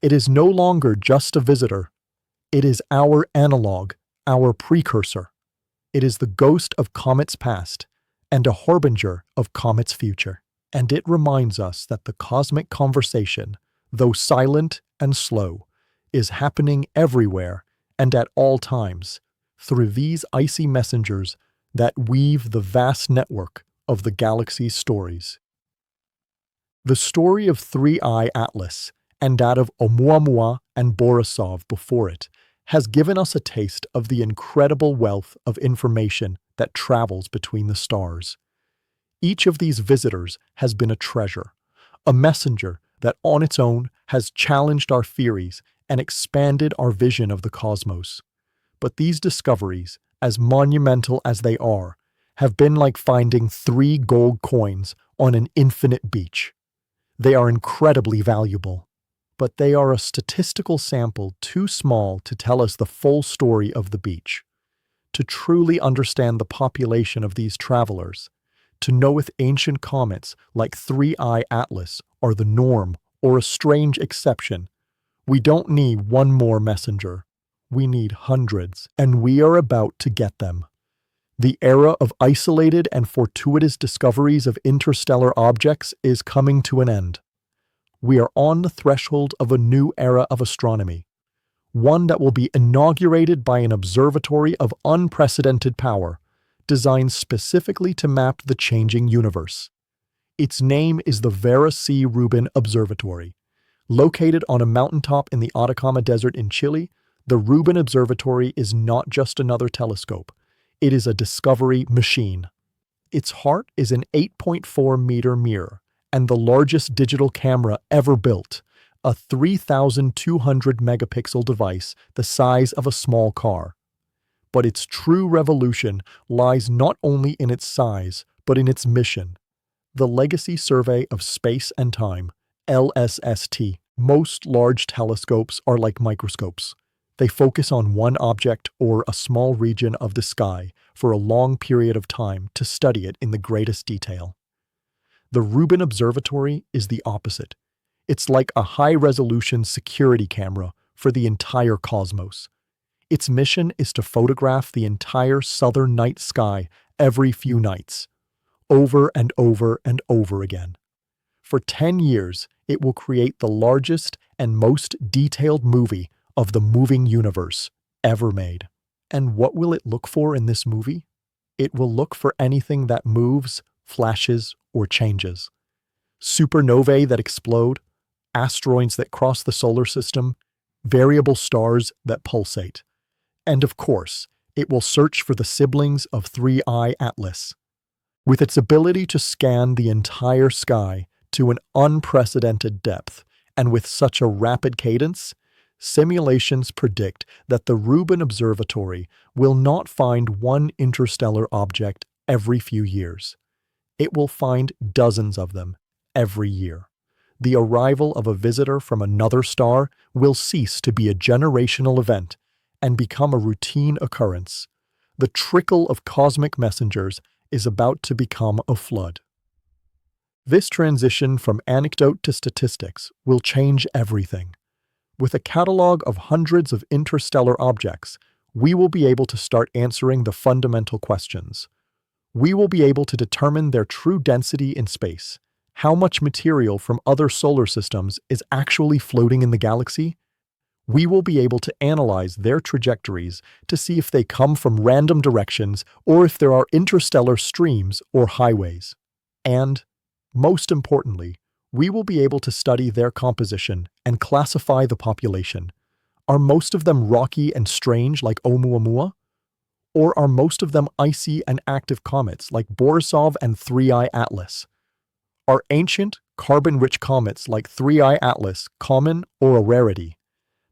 It is no longer just a visitor. It is our analog, our precursor. It is the ghost of Comet's past and a harbinger of Comet's future. And it reminds us that the cosmic conversation, though silent and slow, is happening everywhere and at all times through these icy messengers that weave the vast network of the galaxy's stories. The story of 3I Atlas and that of Oumuamua and Borisov before it has given us a taste of the incredible wealth of information that travels between the stars. Each of these visitors has been a treasure, a messenger that on its own has challenged our theories and expanded our vision of the cosmos. But these discoveries, as monumental as they are, have been like finding 3 gold coins on an infinite beach. They are incredibly valuable, but they are a statistical sample too small to tell us the full story of the beach. To truly understand the population of these travelers, to know if ancient comets like 3I Atlas are the norm or a strange exception, we don't need one more messenger. We need hundreds, and we are about to get them. The era of isolated and fortuitous discoveries of interstellar objects is coming to an end. We are on the threshold of a new era of astronomy, one that will be inaugurated by an observatory of unprecedented power, designed specifically to map the changing universe. Its name is the Vera C. Rubin Observatory. Located on a mountaintop in the Atacama Desert in Chile, the Rubin Observatory is not just another telescope. It is a discovery machine. Its heart is an 8.4-meter mirror and the largest digital camera ever built, a 3,200 megapixel device the size of a small car. But its true revolution lies not only in its size, but in its mission. The Legacy Survey of Space and Time, LSST. Most large telescopes are like microscopes. They focus on one object or a small region of the sky for a long period of time to study it in the greatest detail. The Rubin Observatory is the opposite. It's like a high-resolution security camera for the entire cosmos. Its mission is to photograph the entire southern night sky every few nights, over and over and over again. For 10 years, it will create the largest and most detailed movie of the moving universe ever made. And what will it look for in this movie? It will look for anything that moves, flashes, or changes. Supernovae that explode, asteroids that cross the solar system, variable stars that pulsate. And of course, it will search for the siblings of 3I Atlas. With its ability to scan the entire sky to an unprecedented depth, and with such a rapid cadence, simulations predict that the Rubin Observatory will not find one interstellar object every few years. It will find dozens of them every year. the arrival of a visitor from another star will cease to be a generational event and become a routine occurrence. The trickle of cosmic messengers is about to become a flood. This transition from anecdote to statistics will change everything. With a catalog of hundreds of interstellar objects, we will be able to start answering the fundamental questions. We will be able to determine their true density in space. How much material from other solar systems is actually floating in the galaxy? We will be able to analyze their trajectories to see if they come from random directions or if there are interstellar streams or highways. And, most importantly, we will be able to study their composition and classify the population. Are most of them rocky and strange like Oumuamua? Or are most of them icy and active comets like Borisov and 3I Atlas? Are ancient, carbon-rich comets like 3I Atlas common or a rarity?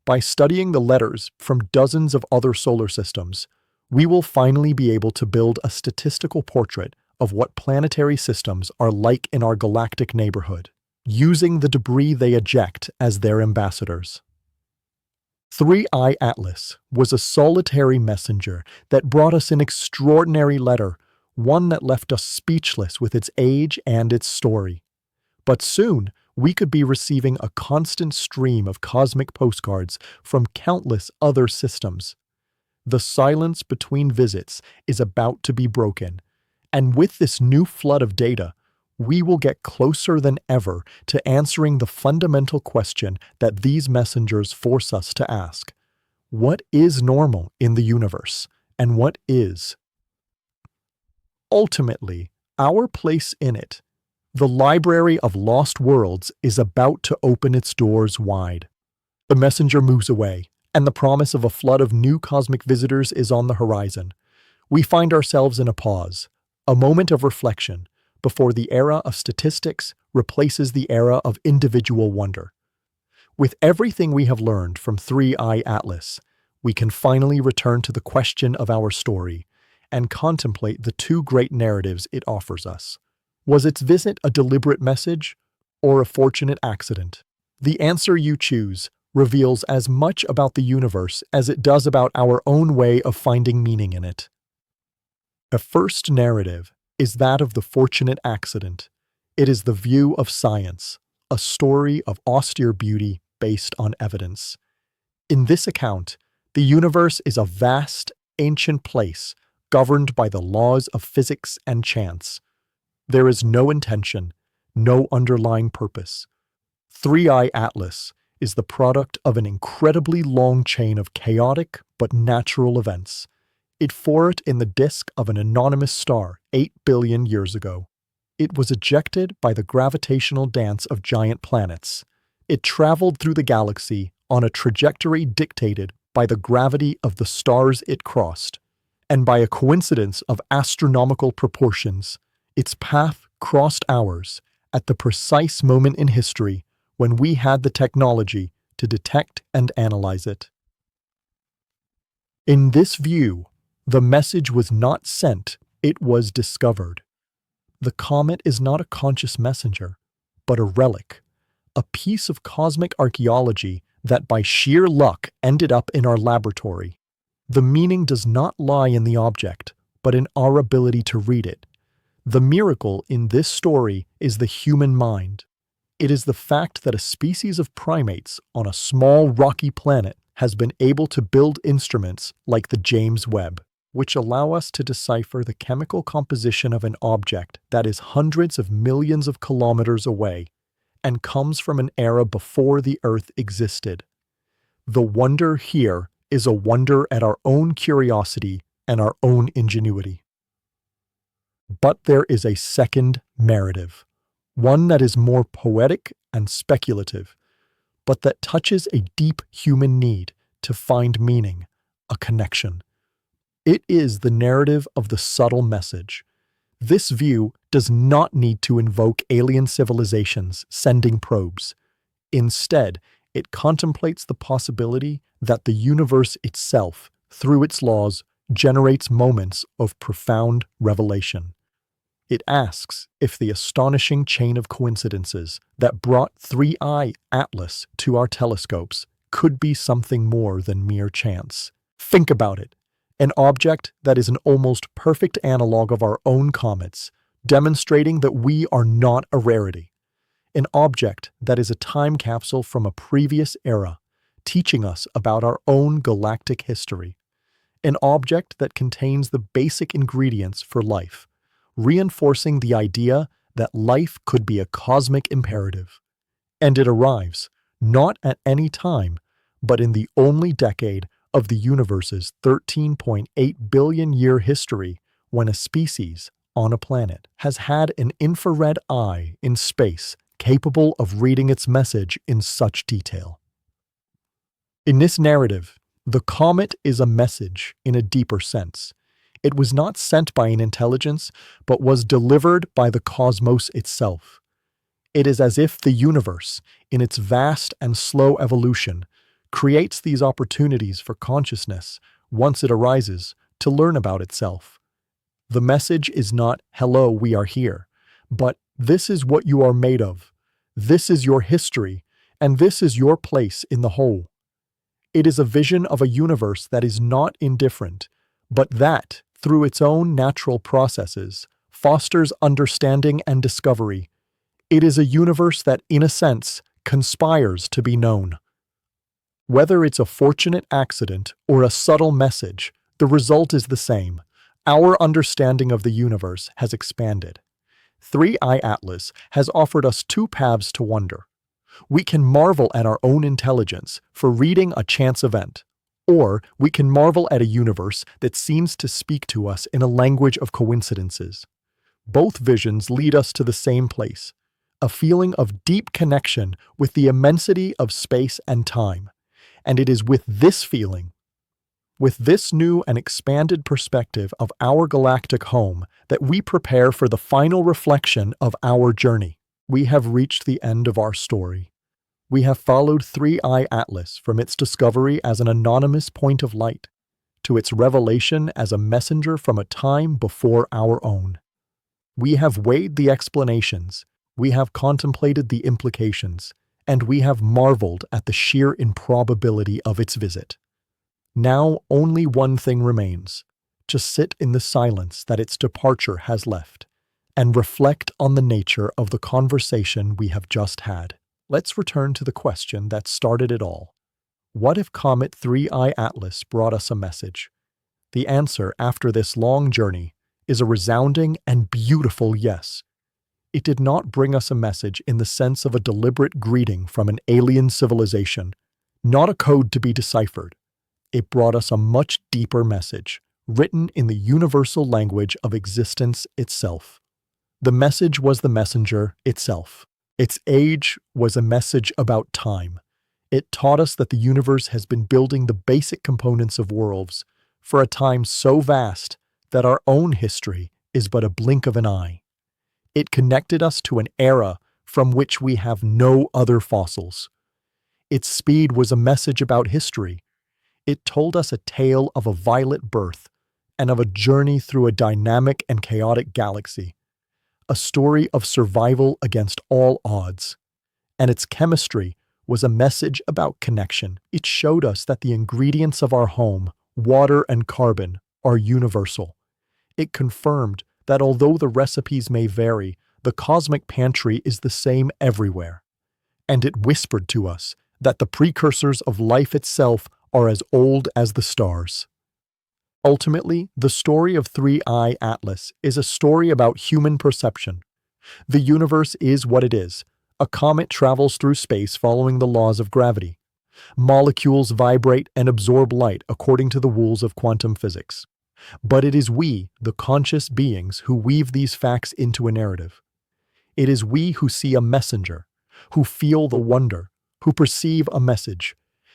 By studying the letters from dozens of other solar systems, we will finally be able to build a statistical portrait of what planetary systems are like in our galactic neighborhood, using the debris they eject as their ambassadors. 3I Atlas was a solitary messenger that brought us an extraordinary letter, one that left us speechless with its age and its story. But soon, we could be receiving a constant stream of cosmic postcards from countless other systems. The silence between visits is about to be broken, and with this new flood of data, we will get closer than ever to answering the fundamental question that these messengers force us to ask. What is normal in the universe, and what is? Ultimately, our place in it, the Library of Lost Worlds, is about to open its doors wide. The messenger moves away, and the promise of a flood of new cosmic visitors is on the horizon. We find ourselves in a pause, a moment of reflection, before the era of statistics replaces the era of individual wonder. With everything we have learned from 3I Atlas, we can finally return to the question of our story and contemplate the two great narratives it offers us. Was its visit a deliberate message or a fortunate accident? The answer you choose reveals as much about the universe as it does about our own way of finding meaning in it. The first narrative is that of the fortunate accident. It is the view of science, a story of austere beauty based on evidence. In this account, the universe is a vast, ancient place governed by the laws of physics and chance. There is no intention, no underlying purpose. 3I Atlas is the product of an incredibly long chain of chaotic but natural events. It formed in the disk of an anonymous star 8 billion years ago. It was ejected by the gravitational dance of giant planets. It traveled through the galaxy on a trajectory dictated by the gravity of the stars it crossed. And by a coincidence of astronomical proportions, its path crossed ours at the precise moment in history when we had the technology to detect and analyze it. In this view, the message was not sent, it was discovered. The comet is not a conscious messenger, but a relic, a piece of cosmic archaeology that by sheer luck ended up in our laboratory. The meaning does not lie in the object, but in our ability to read it. The miracle in this story is the human mind. It is the fact that a species of primates on a small rocky planet has been able to build instruments like the James Webb, which allow us to decipher the chemical composition of an object that is hundreds of millions of kilometers away and comes from an era before the Earth existed. The wonder here is a wonder at our own curiosity and our own ingenuity. But there is a second narrative, one that is more poetic and speculative, but that touches a deep human need to find meaning, a connection. It is the narrative of the subtle message. This view does not need to invoke alien civilizations sending probes. Instead, it contemplates the possibility that the universe itself, through its laws, generates moments of profound revelation. It asks if the astonishing chain of coincidences that brought 3I Atlas to our telescopes could be something more than mere chance. Think about it. An object that is an almost perfect analog of our own comets, demonstrating that we are not a rarity. An object that is a time capsule from a previous era, teaching us about our own galactic history. An object that contains the basic ingredients for life, reinforcing the idea that life could be a cosmic imperative. And it arrives, not at any time, but in the only decade of the universe's 13.8 billion year history when a species on a planet has had an infrared eye in space capable of reading its message in such detail. In this narrative, the comet is a message in a deeper sense. It was not sent by an intelligence, but was delivered by the cosmos itself. It is as if the universe, in its vast and slow evolution, creates these opportunities for consciousness, once it arises, to learn about itself. The message is not, "Hello, we are here," but "This is what you are made of. This is your history, and this is your place in the whole." It is a vision of a universe that is not indifferent, but that, through its own natural processes, fosters understanding and discovery. It is a universe that, in a sense, conspires to be known. Whether it's a fortunate accident or a subtle message, the result is the same. Our understanding of the universe has expanded. 3I Atlas has offered us two paths to wonder. We can marvel at our own intelligence for reading a chance event, or we can marvel at a universe that seems to speak to us in a language of coincidences. Both visions lead us to the same place, a feeling of deep connection with the immensity of space and time. And it is with this feeling, with this new and expanded perspective of our galactic home, that we prepare for the final reflection of our journey. We have reached the end of our story. We have followed 3I Atlas from its discovery as an anonymous point of light to its revelation as a messenger from a time before our own. We have weighed the explanations, we have contemplated the implications, and we have marveled at the sheer improbability of its visit. Now only one thing remains: to sit in the silence that its departure has left, and reflect on the nature of the conversation we have just had. Let's return to the question that started it all. What if Comet 3I Atlas brought us a message? The answer, after this long journey, is a resounding and beautiful yes. It did not bring us a message in the sense of a deliberate greeting from an alien civilization, not a code to be deciphered. It brought us a much deeper message, written in the universal language of existence itself. The message was the messenger itself. Its age was a message about time. It taught us that the universe has been building the basic components of worlds for a time so vast that our own history is but a blink of an eye. It connected us to an era from which we have no other fossils. Its speed was a message about history. It told us a tale of a violet birth and of a journey through a dynamic and chaotic galaxy, a story of survival against all odds. And its chemistry was a message about connection. It showed us that the ingredients of our home, water and carbon, are universal. It confirmed that although the recipes may vary, the cosmic pantry is the same everywhere. And it whispered to us that the precursors of life itself are as old as the stars. Ultimately, the story of 3I Atlas is a story about human perception. The universe is what it is. A comet travels through space following the laws of gravity. Molecules vibrate and absorb light according to the rules of quantum physics. But it is we, the conscious beings, who weave these facts into a narrative. It is we who see a messenger, who feel the wonder, who perceive a message.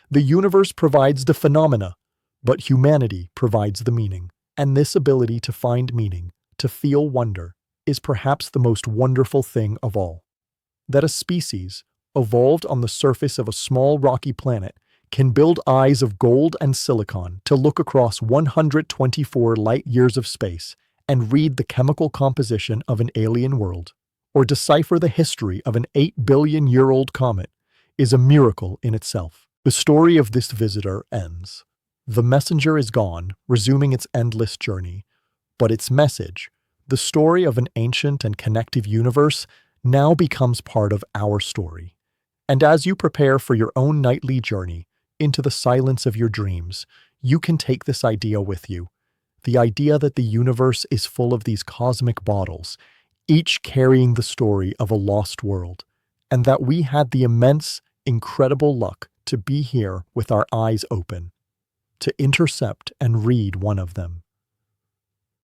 The universe provides the phenomena, but humanity provides the meaning. And this ability to find meaning, to feel wonder, is perhaps the most wonderful thing of all. That a species, evolved on the surface of a small rocky planet, can build eyes of gold and silicon to look across 124 light-years of space and read the chemical composition of an alien world, or decipher the history of an 8 billion-year-old comet, is a miracle in itself. The story of this visitor ends. The messenger is gone, resuming its endless journey, but its message, the story of an ancient and connective universe, now becomes part of our story. And as you prepare for your own nightly journey into the silence of your dreams, you can take this idea with you. The idea that the universe is full of these cosmic bottles, each carrying the story of a lost world, and that we had the immense, incredible luck to be here with our eyes open, to intercept and read one of them.